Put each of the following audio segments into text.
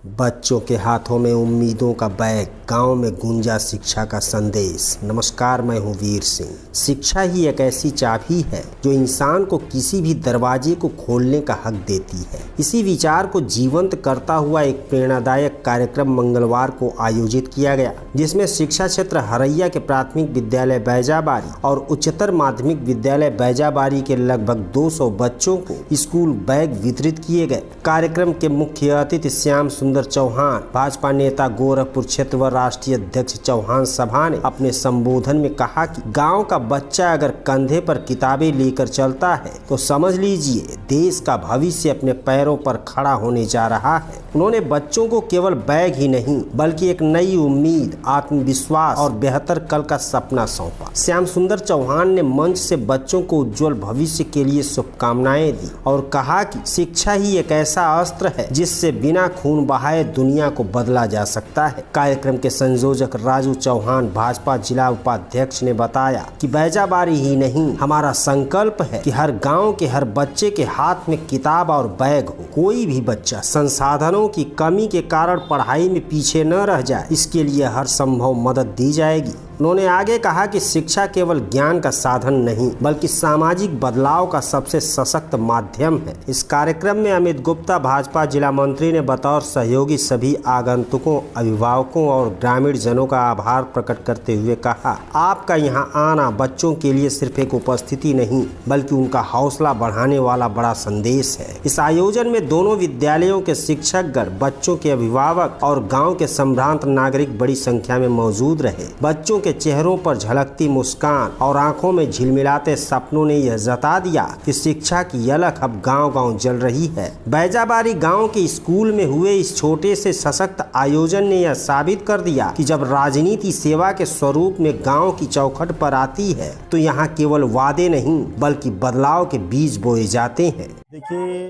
बच्चों के हाथों में उम्मीदों का बैग, गांव में गूंजा शिक्षा का संदेश। नमस्कार, मैं हूं वीर सिंह। शिक्षा ही एक ऐसी चाबी है जो इंसान को किसी भी दरवाजे को खोलने का हक देती है। इसी विचार को जीवंत करता हुआ एक प्रेरणादायक कार्यक्रम मंगलवार को आयोजित किया गया, जिसमें शिक्षा क्षेत्र हरैया के प्राथमिक विद्यालय बैजाबारी और उच्चतर माध्यमिक विद्यालय बैजाबारी के लगभग 200 बच्चों को स्कूल बैग वितरित किए गए। कार्यक्रम के मुख्य अतिथि श्याम सुंदर चौहान, भाजपा नेता गोरखपुर क्षेत्र व राष्ट्रीय अध्यक्ष चौहान सभा ने अपने संबोधन में कहा कि गांव का बच्चा अगर कंधे पर किताबें लेकर चलता है तो समझ लीजिए देश का भविष्य अपने पैरों पर खड़ा होने जा रहा है। उन्होंने बच्चों को केवल बैग ही नहीं बल्कि एक नई उम्मीद, आत्मविश्वास और बेहतर कल का सपना सौंपा। श्याम सुंदर चौहान ने मंच से बच्चों को उज्जवल भविष्य के लिए शुभकामनाएं दी और कहा कि शिक्षा ही एक ऐसा अस्त्र है जिससे बिना खून बहाए दुनिया को बदला जा सकता है। कार्यक्रम के संयोजक राजू चौहान, भाजपा जिला उपाध्यक्ष, ने बताया कि बैजाबारी ही नहीं, हमारा संकल्प है कि हर गांव के हर बच्चे के हाथ में किताब और बैग हो। कोई भी बच्चा संसाधनों की कमी के कारण पढ़ाई में पीछे न रह जाए, इसके लिए हर संभव मदद दी जाएगी। उन्होंने आगे कहा कि शिक्षा केवल ज्ञान का साधन नहीं बल्कि सामाजिक बदलाव का सबसे सशक्त माध्यम है। इस कार्यक्रम में अमित गुप्ता, भाजपा जिला मंत्री, ने बतौर सहयोगी सभी आगंतुकों, अभिभावकों और ग्रामीण जनों का आभार प्रकट करते हुए कहा, आपका यहाँ आना बच्चों के लिए सिर्फ एक उपस्थिति नहीं बल्कि उनका हौसला बढ़ाने वाला बड़ा संदेश है। इस आयोजन में दोनों विद्यालयों के शिक्षकगण, बच्चों के अभिभावक और गाँव के संभ्रांत नागरिक बड़ी संख्या में मौजूद रहे। बच्चों के चेहरों पर झलकती मुस्कान और आंखों में झिलमिलाते सपनों ने यह जता दिया कि शिक्षा की अलख अब गांव-गांव जल रही है। बैजाबारी गांव के स्कूल में हुए इस छोटे से सशक्त आयोजन ने यह साबित कर दिया कि जब राजनीति सेवा के स्वरूप में गांव की चौखट पर आती है तो यहाँ केवल वादे नहीं बल्कि बदलाव के बीज बोए जाते हैं। देखिए,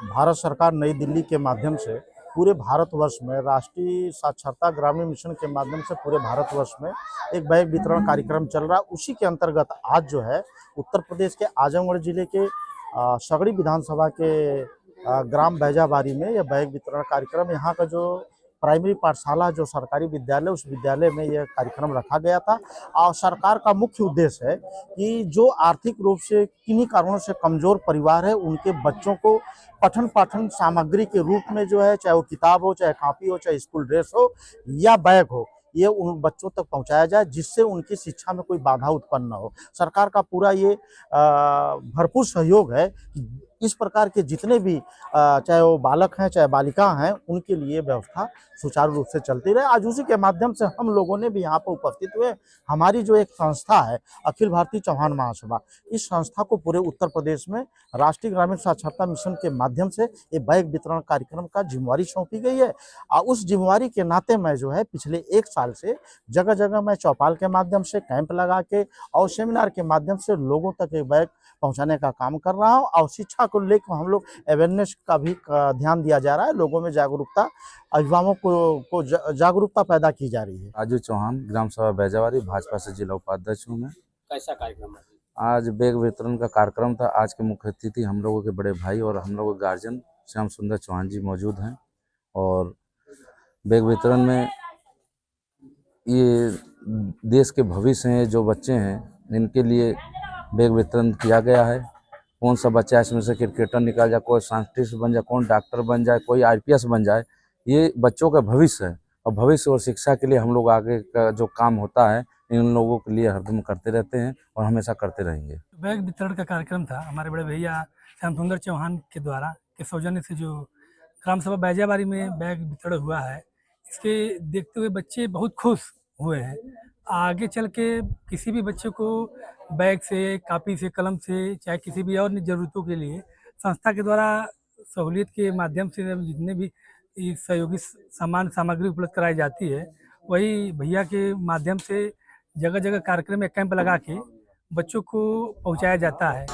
भारत सरकार नई दिल्ली के माध्यम से पूरे भारतवर्ष में राष्ट्रीय साक्षरता ग्रामीण मिशन के माध्यम से पूरे भारतवर्ष में एक बैग वितरण कार्यक्रम चल रहा है। उसी के अंतर्गत आज जो है उत्तर प्रदेश के आजमगढ़ जिले के सगड़ी विधानसभा के ग्राम बैजाबारी में यह बैग वितरण कार्यक्रम, यहाँ का जो प्राइमरी पाठशाला जो सरकारी विद्यालय, उस विद्यालय में यह कार्यक्रम रखा गया था। और सरकार का मुख्य उद्देश्य है कि जो आर्थिक रूप से किन्हीं कारणों से कमजोर परिवार है, उनके बच्चों को पठन पाठन सामग्री के रूप में जो है, चाहे वो किताब हो, चाहे कॉपी हो, चाहे स्कूल ड्रेस हो या बैग हो, ये उन बच्चों तक पहुंचाया जाए जिससे उनकी शिक्षा में कोई बाधा उत्पन्न न हो। सरकार का पूरा ये भरपूर सहयोग है। इस प्रकार के जितने भी चाहे वो बालक हैं चाहे बालिका हैं, उनके लिए व्यवस्था सुचारू रूप से चलती रहे। आज उसी के माध्यम से हम लोगों ने भी यहाँ पर उपस्थित हुए। हमारी जो एक संस्था है अखिल भारतीय चौहान महासभा, इस संस्था को पूरे उत्तर प्रदेश में राष्ट्रीय ग्रामीण साक्षरता मिशन के माध्यम से ये बैग वितरण कार्यक्रम का जिम्मेवारी सौंपी गई है। और उस जिम्मेवारी के नाते मैं जो है पिछले 1 साल से जगह जगह मैं चौपाल के माध्यम से कैंप लगा के और सेमिनार के माध्यम से लोगों तक एक बैग पहुंचाने का काम कर रहा हूं। और शिक्षा को लेकर हम लोग अवेयरनेस का भी ध्यान दिया जा रहा है। लोगों में जागरूकता, अभिभावकों को जागरूकता पैदा की जा रही है। राजू चौहान, ग्राम सभा बैजाबारी, भाजपा से जिला उपाध्यक्ष हूँ मैं। कैसा कार्यक्रम है? आज बैग वितरण का कार्यक्रम था। आज के मुख्य अतिथि हम लोगों के बड़े भाई और हम लोगों के गार्जियन श्याम सुंदर चौहान जी मौजूद हैं। और बैग वितरण में ये देश के भविष्य हैं, जो बच्चे हैं, इनके लिए बैग वितरण किया गया है। कौन सा बच्चा इसमें से क्रिकेटर निकल जाए, कोई साइंटिस्ट बन जाए, कौन डॉक्टर बन जाए, कोई आईपीएस बन जाए, ये बच्चों का भविष्य है। और भविष्य और शिक्षा के लिए हम लोग आगे का जो काम होता है इन लोगों के लिए हरदम करते रहते हैं और हमेशा करते रहेंगे। बैग वितरण का कार्यक्रम था हमारे बड़े भैया श्याम सुंदर चौहान के द्वारा के सौजन्य से जो ग्राम सभा बैजाबारी में बैग वितरण हुआ है, इसके देखते हुए बच्चे बहुत खुश हुए हैं। आगे चल के किसी भी बच्चे को बैग से, कापी से, कलम से, चाहे किसी भी और ज़रूरतों के लिए संस्था के द्वारा सहूलियत के माध्यम से जितने भी सहयोगी सामान सामग्री उपलब्ध कराई जाती है, वही भैया के माध्यम से जगह जगह कार्यक्रम में कैंप लगा के बच्चों को पहुंचाया जाता है।